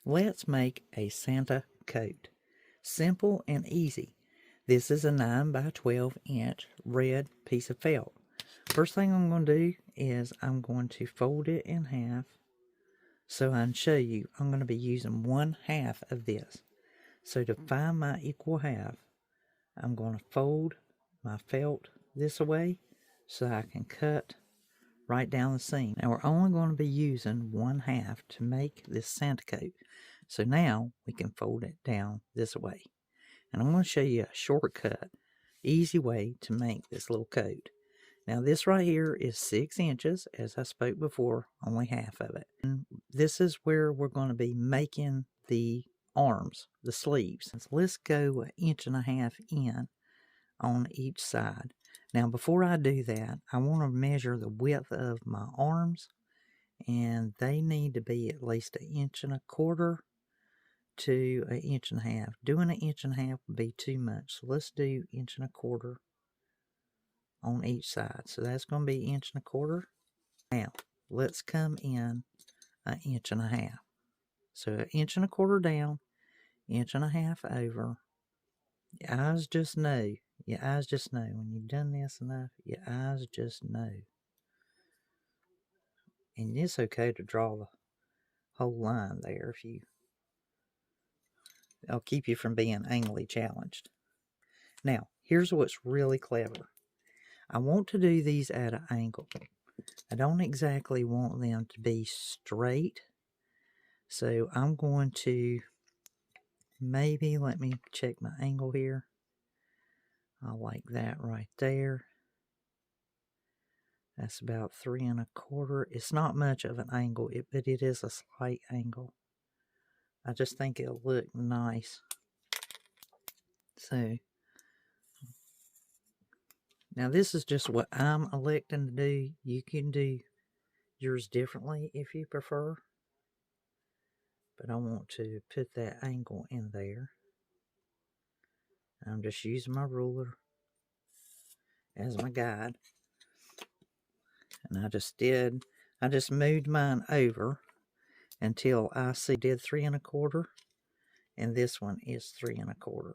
Let's make a Santa coat. Simple and easy. This is a 9 by 12 inch red piece of felt. First thing I'm going to do is I'm going to fold it in half so I can show you. I'm going to be using 1/2 of this. So to find my equal half, I'm going to fold my felt this way so I can cut right down the seam. Now we're only going to be using 1/2 to make this Santa coat. So now we can fold it down this way. And I'm going to show you a shortcut, easy way to make this little coat. Now this right here is 6 inches, as I spoke before, only half of it. And this is where we're going to be making the arms, the sleeves. So let's go 1.5 inches in on each side. Now before I do that, I want to measure the width of my arms, and they need to be at least 1.25 inches to 1.5 inches. Doing 1.5 inches would be too much, so let's do 1.25 inches on each side. So that's going to be 1.25 inches. Now let's come in 1.5 inches. So 1.25 inches down, 1.5 inches over. Your eyes just know. Your eyes just know. When you've done this enough, your eyes just know. And it's okay to draw the whole line there if you... I'll keep you from being anally challenged. Now, here's what's really clever. I want to do these at an angle. I don't exactly want them to be straight. So I'm going to maybe, let me check my angle here. I like that right there. That's about 3 1/4. It's not much of an angle, but it is a slight angle. I just think it'll look nice. So, now this is just what I'm electing to do. You can do yours differently if you prefer. But I want to put that angle in there. I'm just using my ruler as my guide. And I just moved mine over until I did 3 1/4, and this one is 3 1/4.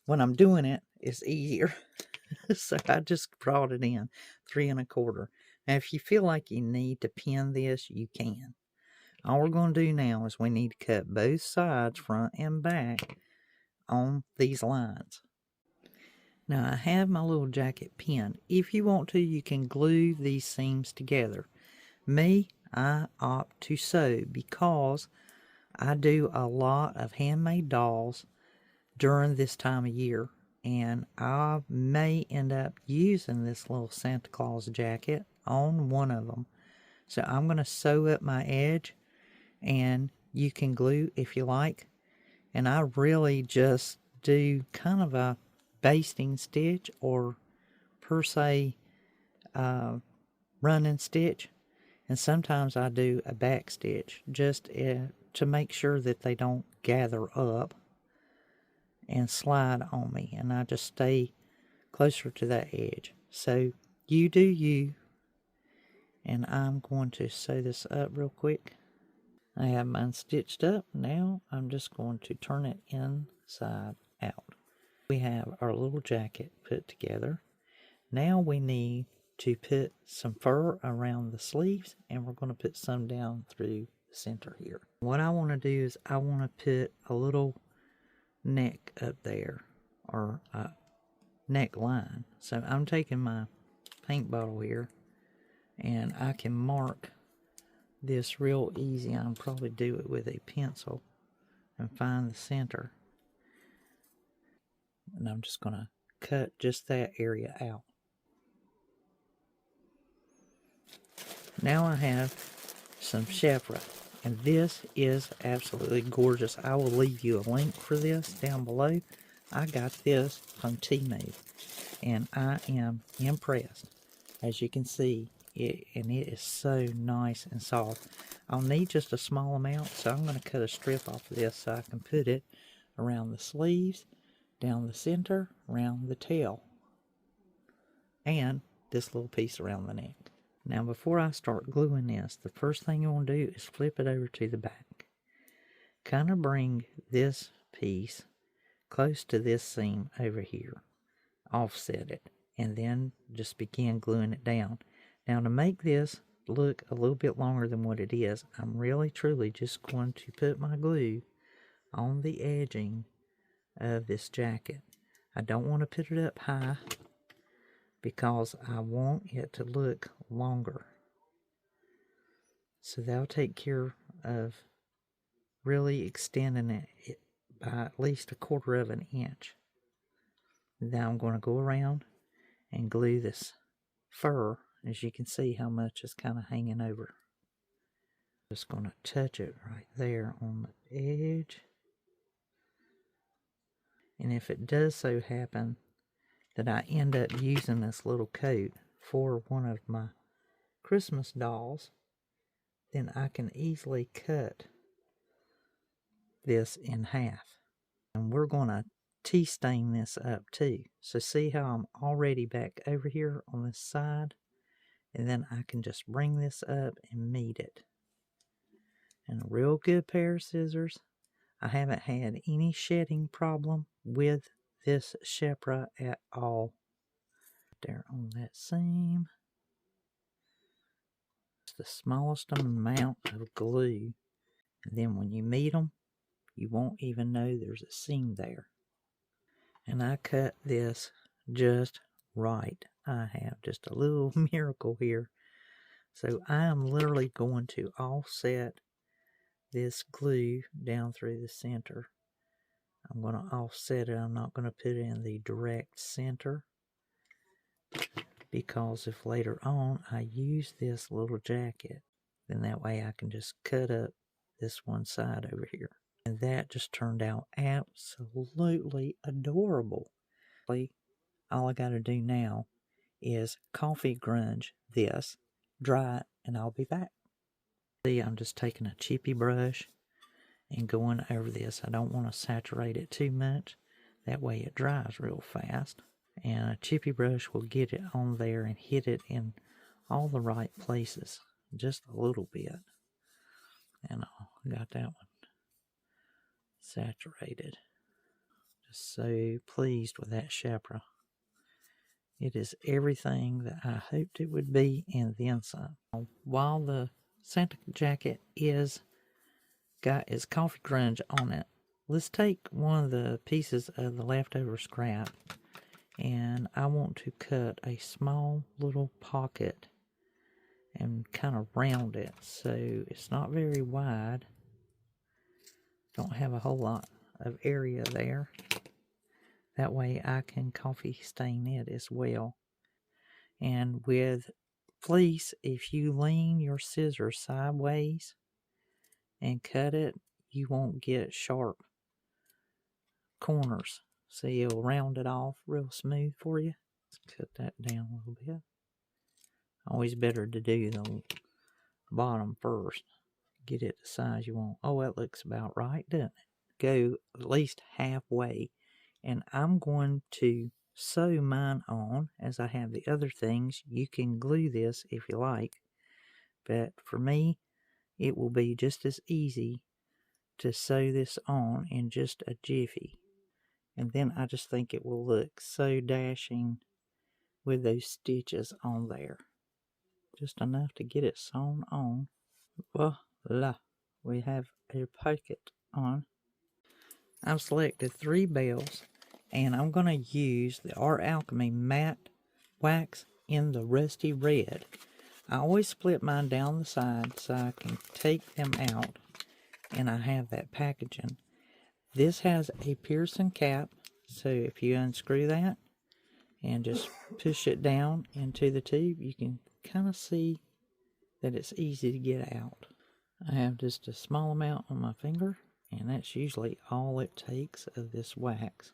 When I'm doing it, it's easier. So I just brought it in 3 1/4. Now if you feel like you need to pin this, you can. All we're going to do now is we need to cut both sides, front and back, on these lines. Now I have my little jacket pinned. If you want to, you can glue these seams together. Me, I opt to sew because I do a lot of handmade dolls during this time of year, and I may end up using this little Santa Claus jacket on one of them. So I'm going to sew up my edge, and you can glue if you like. And I really just do kind of a basting stitch, or per se running stitch, and sometimes I do a back stitch just to make sure that they don't gather up and slide on me, and I just stay closer to that edge. So you do you, and I'm going to sew this up real quick. I have mine stitched up. Now I'm just going to turn it inside out. We have our little jacket put together. Now we need to put some fur around the sleeves, and we're going to put some down through the center here. What I want to do is I want to put a little neck up there, or a neckline. So I'm taking my paint bottle here, and I can mark this real easy. I'll probably do it with a pencil and find the center. And I'm just going to cut just that area out. Now I have some chevron, and this is absolutely gorgeous. I will leave you a link for this down below. I got this from Temu, and I am impressed. As you can see, it is so nice and soft. I'll need just a small amount, so I'm going to cut a strip off of this so I can put it around the sleeves, down the center, around the tail, and this little piece around the neck. Now before I start gluing this, the first thing you want to do is flip it over to the back. kind of bring this piece close to this seam over here, offset it, and then just begin gluing it down. Now, to make this look a little bit longer than what it is, I'm really truly just going to put my glue on the edging of this jacket. I don't want to put it up high because I want it to look longer. So that'll take care of really extending it by at least 1/4 of an inch. Now I'm going to go around and glue this fur. As you can see how much is kind of hanging over. Just going to touch it right there on the edge. And if it does so happen that I end up using this little coat for one of my Christmas dolls, then I can easily cut this in half. And we're going to tea stain this up too. So see how I'm already back over here on this side? And then I can just bring this up and meet it. And a real good pair of scissors. I haven't had any shedding problem with this Shepra at all. There on that seam. It's the smallest amount of glue. And then when you meet them, you won't even know there's a seam there. And I cut this just right. I have just a little miracle here. So I am literally going to offset this glue down through the center. I'm going to offset it. I'm not going to put it in the direct center, because if later on I use this little jacket, then that way I can just cut up this one side over here. And that just turned out absolutely adorable. All I got to do now is coffee grunge this, dry it, and I'll be back. See, I'm just taking a chippy brush and going over this. I don't want to saturate it too much. That way it dries real fast. And a chippy brush will get it on there and hit it in all the right places. Just a little bit. And I got that one saturated. Just so pleased with that Shepra. It is everything that I hoped it would be and then some. While the Santa jacket got its coffee grunge on it, let's take one of the pieces of the leftover scrap, and I want to cut a small little pocket and kind of round it so it's not very wide. Don't have a whole lot of area there. That way I can coffee stain it as well. And with fleece, if you lean your scissors sideways and cut it, you won't get sharp corners. So you'll round it off real smooth for you. Let's cut that down a little bit. Always better to do the bottom first. Get it the size you want. Oh, that looks about right, doesn't it? Go at least halfway. And I'm going to sew mine on as I have the other things. You can glue this if you like. But for me, it will be just as easy to sew this on in just a jiffy. And then I just think it will look so dashing with those stitches on there. Just enough to get it sewn on. Voila, we have a pocket on. I've selected 3 bells, and I'm going to use the Art Alchemy matte wax in the rusty red. I always split mine down the side so I can take them out, and I have that packaging. This has a Pearson cap, so if you unscrew that and just push it down into the tube, you can kind of see that it's easy to get out. I have just a small amount on my finger, and that's usually all it takes of this wax,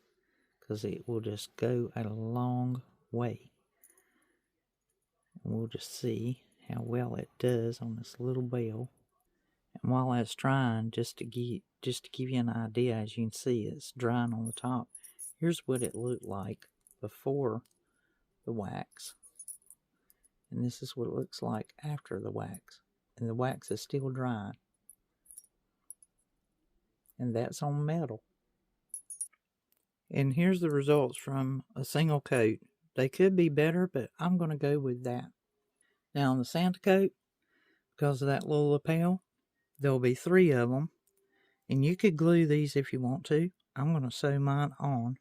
because it will just go a long way. And we'll just see how well it does on this little bell. And while that's drying, just to give you an idea, as you can see, it's drying on the top. Here's what it looked like before the wax. And this is what it looks like after the wax. And the wax is still drying. and that's on metal. And here's the results from a single coat. They could be better, but I'm going to go with that. Now on the Santa coat, because of that little lapel, there'll be 3 of them. And you could glue these if you want to. I'm going to sew mine on,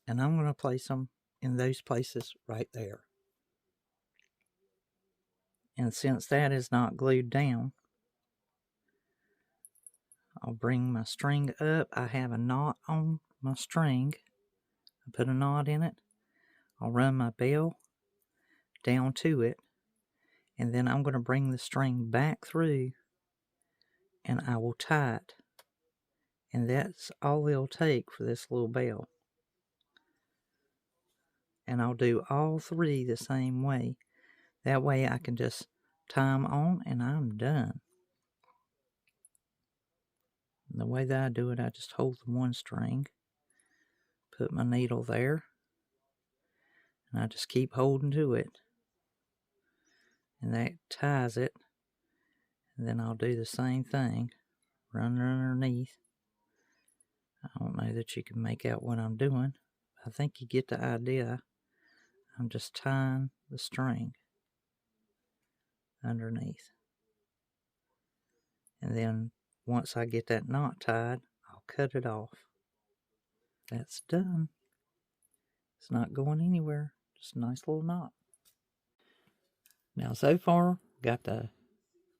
and I'm going to place them in those places right there. And since that is not glued down, I'll bring my string up. I have a knot on my string. I put a knot in it. I'll run my bell down to it, and then I'm going to bring the string back through, and I will tie it. And that's all it'll take for this little bell. And I'll do all 3 the same way. That way I can just tie them on and I'm done. And the way that I do it, I just hold the one string, put my needle there, and I just keep holding to it. And that ties it. And then I'll do the same thing, run it underneath. I don't know that you can make out what I'm doing. I think you get the idea. I'm just tying the string underneath. And then once I get that knot tied, I'll cut it off. That's done. It's not going anywhere. Just a nice little knot. Now so far, got the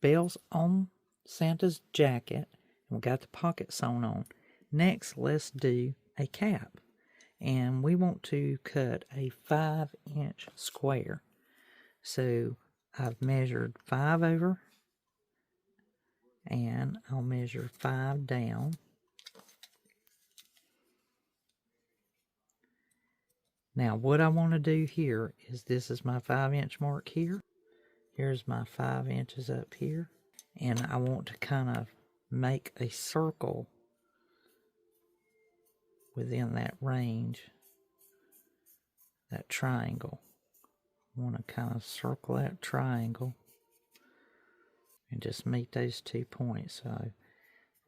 bells on Santa's jacket, and we got the pocket sewn on. Next, let's do a cap. And we want to cut a 5-inch square. So I've measured 5 over, and I'll measure 5 down. Now what I want to do here is, this is my 5-inch mark here. Here's my 5 inches up here. And I want to kind of make a circle within that range, that triangle. I want to kind of circle that triangle and just meet those 2 points. So if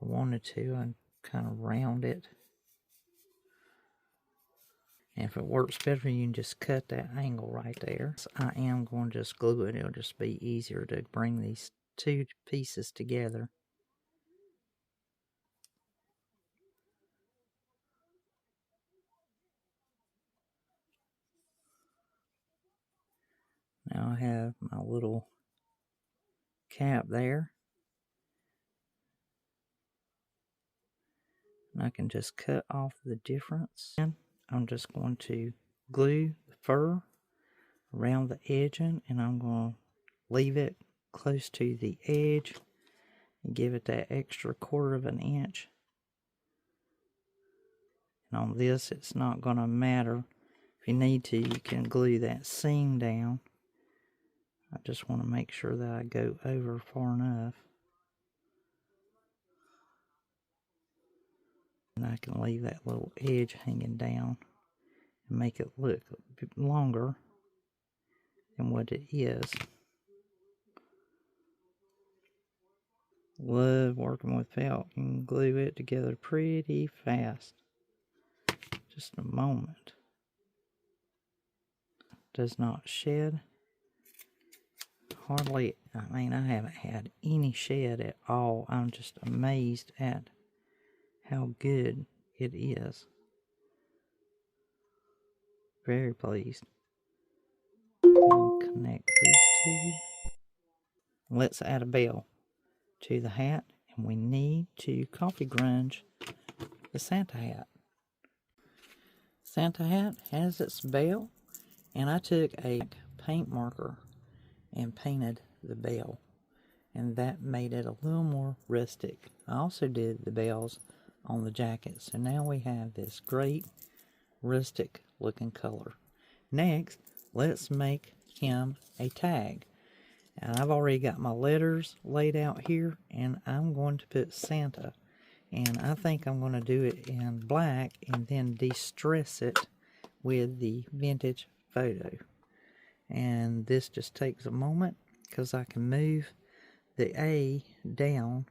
I wanted to, I'd kind of round it. And if it works better, you can just cut that angle right there. So I am going to just glue it. It'll just be easier to bring these 2 pieces together. Now I have my little cap there. And I can just cut off the difference. And I'm just going to glue the fur around the edging, and I'm going to leave it close to the edge and give it that extra 1/4 of an inch. And on this, it's not going to matter. If you need to, you can glue that seam down. I just want to make sure that I go over far enough. And I can leave that little edge hanging down and make it look a bit longer than what it is. Love working with felt. You can glue it together pretty fast. Just a moment. Does not shed. Hardly, I mean, I haven't had any shed at all. I'm just amazed at how good it is. Very pleased. And connect these 2. Let's add a bell to the hat, and we need to coffee grunge the Santa hat. Santa hat has its bell, and I took a paint marker and painted the bell, and that made it a little more rustic. I also did the bells on the jacket, so now we have this great rustic looking color. Next, let's make him a tag. And I've already got my letters laid out here, and I'm going to put Santa. And I think I'm going to do it in black and then de-stress it with the vintage photo. And this just takes a moment because I can move the A down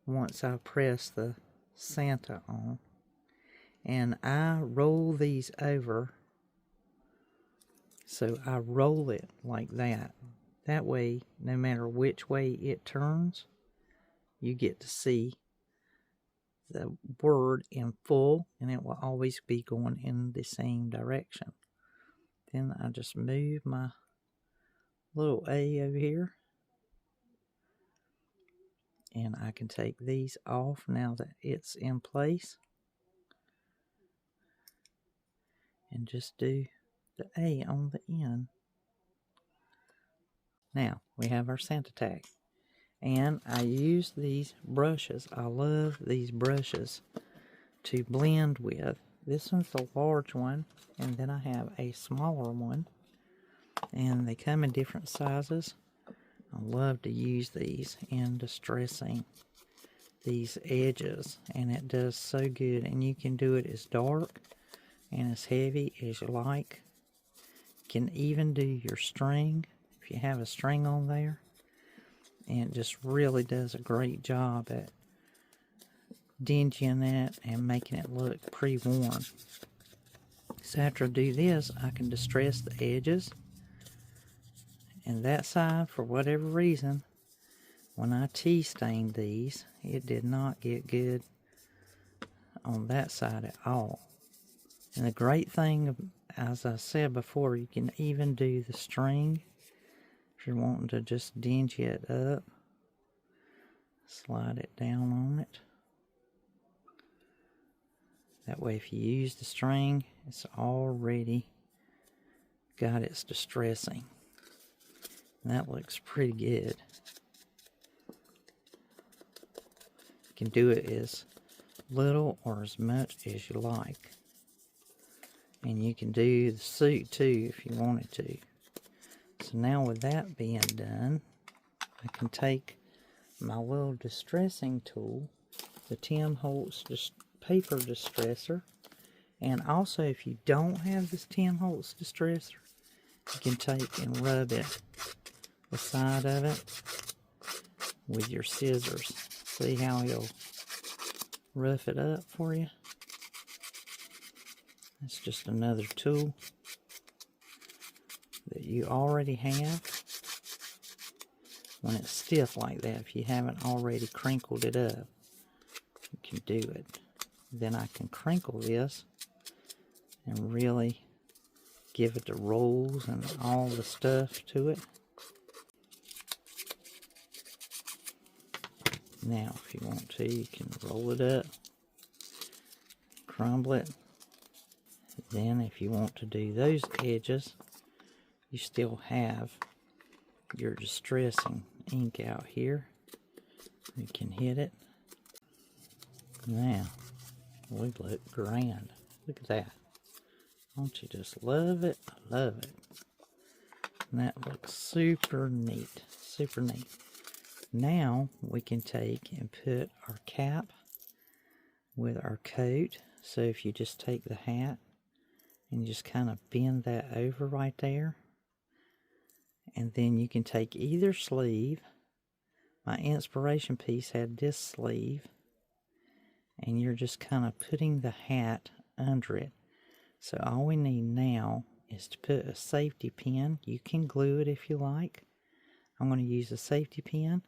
once I press the Santa on. And I roll these over. So I roll it like that. That way, no matter which way it turns, you get to see the word in full, and it will always be going in the same direction. Then I just move my little A over here, and I can take these off now that it's in place, and just do the A on the end. Now we have our Santa tag, and I use these brushes. I love these brushes to blend with. This one's the large one, and then I have a smaller one, and they come in different sizes. I love to use these in distressing these edges, and it does so good. And you can do it as dark and as heavy as you like. You can even do your string if you have a string on there, and it just really does a great job at dingying it and making it look pre-worn. So after I do this, I can distress the edges. And that side, for whatever reason, when I tea stained these, it did not get good on that side at all. And the great thing, as I said before, you can even do the string if you're wanting to just dingy it up. Slide it down on it. That way, if you use the string, it's already got its distressing. And that looks pretty good. You can do it as little or as much as you like. And you can do the suit too if you wanted to. So now with that being done, I can take my little distressing tool, the Tim Holtz paper distresser, and also if you don't have this Tim Holtz distresser, you can take and rub it, the side of it, with your scissors. See how he'll rough it up for you? It's just another tool that you already have. When it's stiff like that, if you haven't already crinkled it up, you can do it. Then I can crinkle this and really give it the rolls and all the stuff to it. Now, if you want to, you can roll it up, crumble it. Then, if you want to do those edges, you still have your distressing ink out here. You can hit it. Now, we look grand. Look at that. Don't you just love it? I love it. And that looks super neat. Super neat. Now, we can take and put our cap with our coat. So if you just take the hat and just kind of bend that over right there, and then you can take either sleeve. My inspiration piece had this sleeve, and you're just kind of putting the hat under it. So all we need now is to put a safety pin. You can glue it if you like. I'm going to use a safety pin,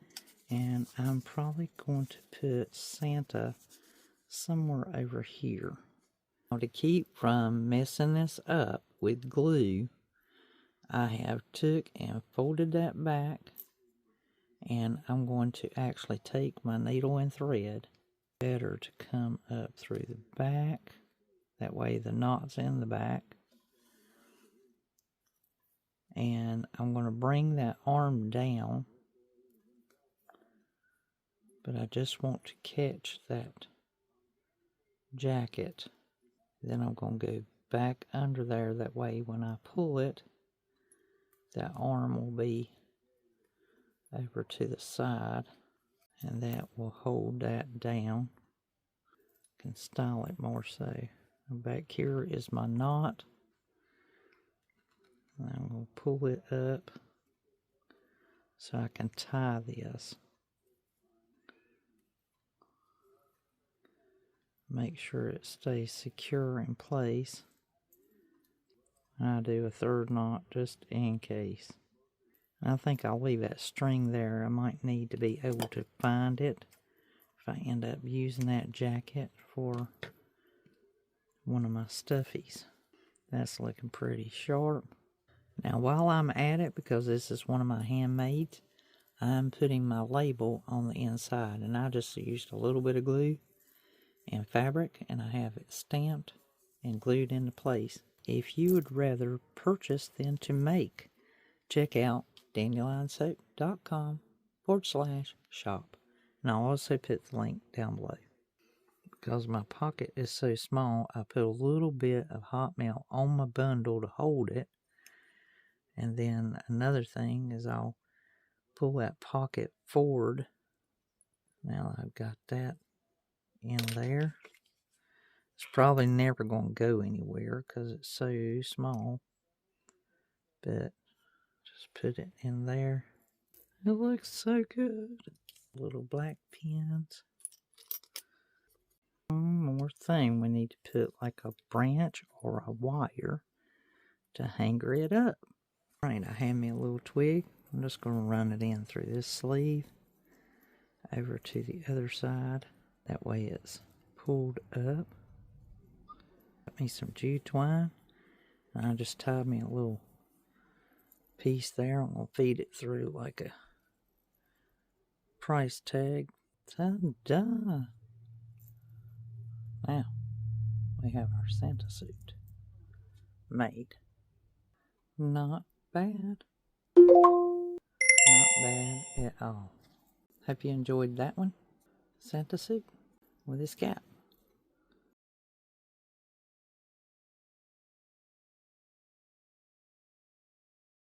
and I'm probably going to put Santa somewhere over here. Now, to keep from messing this up with glue, I have took and folded that back, and I'm going to actually take my needle and thread. Better to come up through the back, that way the knot's in the back. And I'm going to bring that arm down, but I just want to catch that jacket. Then I'm going to go back under there, that way when I pull it, that arm will be over to the side, and that will hold that down. Can style it more so. And back here is my knot. And I'm going to pull it up so I can tie this. Make sure it stays secure in place. I do a third knot just in case. I think I'll leave that string there. I might need to be able to find it if I end up using that jacket for one of my stuffies. That's looking pretty sharp. Now while I'm at it, because this is one of my handmaids, I'm putting my label on the inside, and I just used a little bit of glue and fabric, and I have it stamped and glued into place. If you would rather purchase than to make, check out dandysoap.com/shop, and I'll also put the link down below. Because my pocket is so small, I put a little bit of hot melt on my bundle to hold it. And then another thing is I'll pull that pocket forward. Now I've got that in there. It's probably never going to go anywhere because it's so small. But just put it in there. It looks so good. Little black pins. One more thing, we need to put like a branch or a wire to hanger it up. Alright, I have me a little twig. I'm just going to run it in through this sleeve over to the other side. That way it's pulled up. Got me some jute twine. And I just tied me a little piece there. I'm going to feed it through like a price tag. Ta-da! Now, we have our Santa suit made. Not bad. Not bad at all. Hope you enjoyed that one. Santa suit with his cap.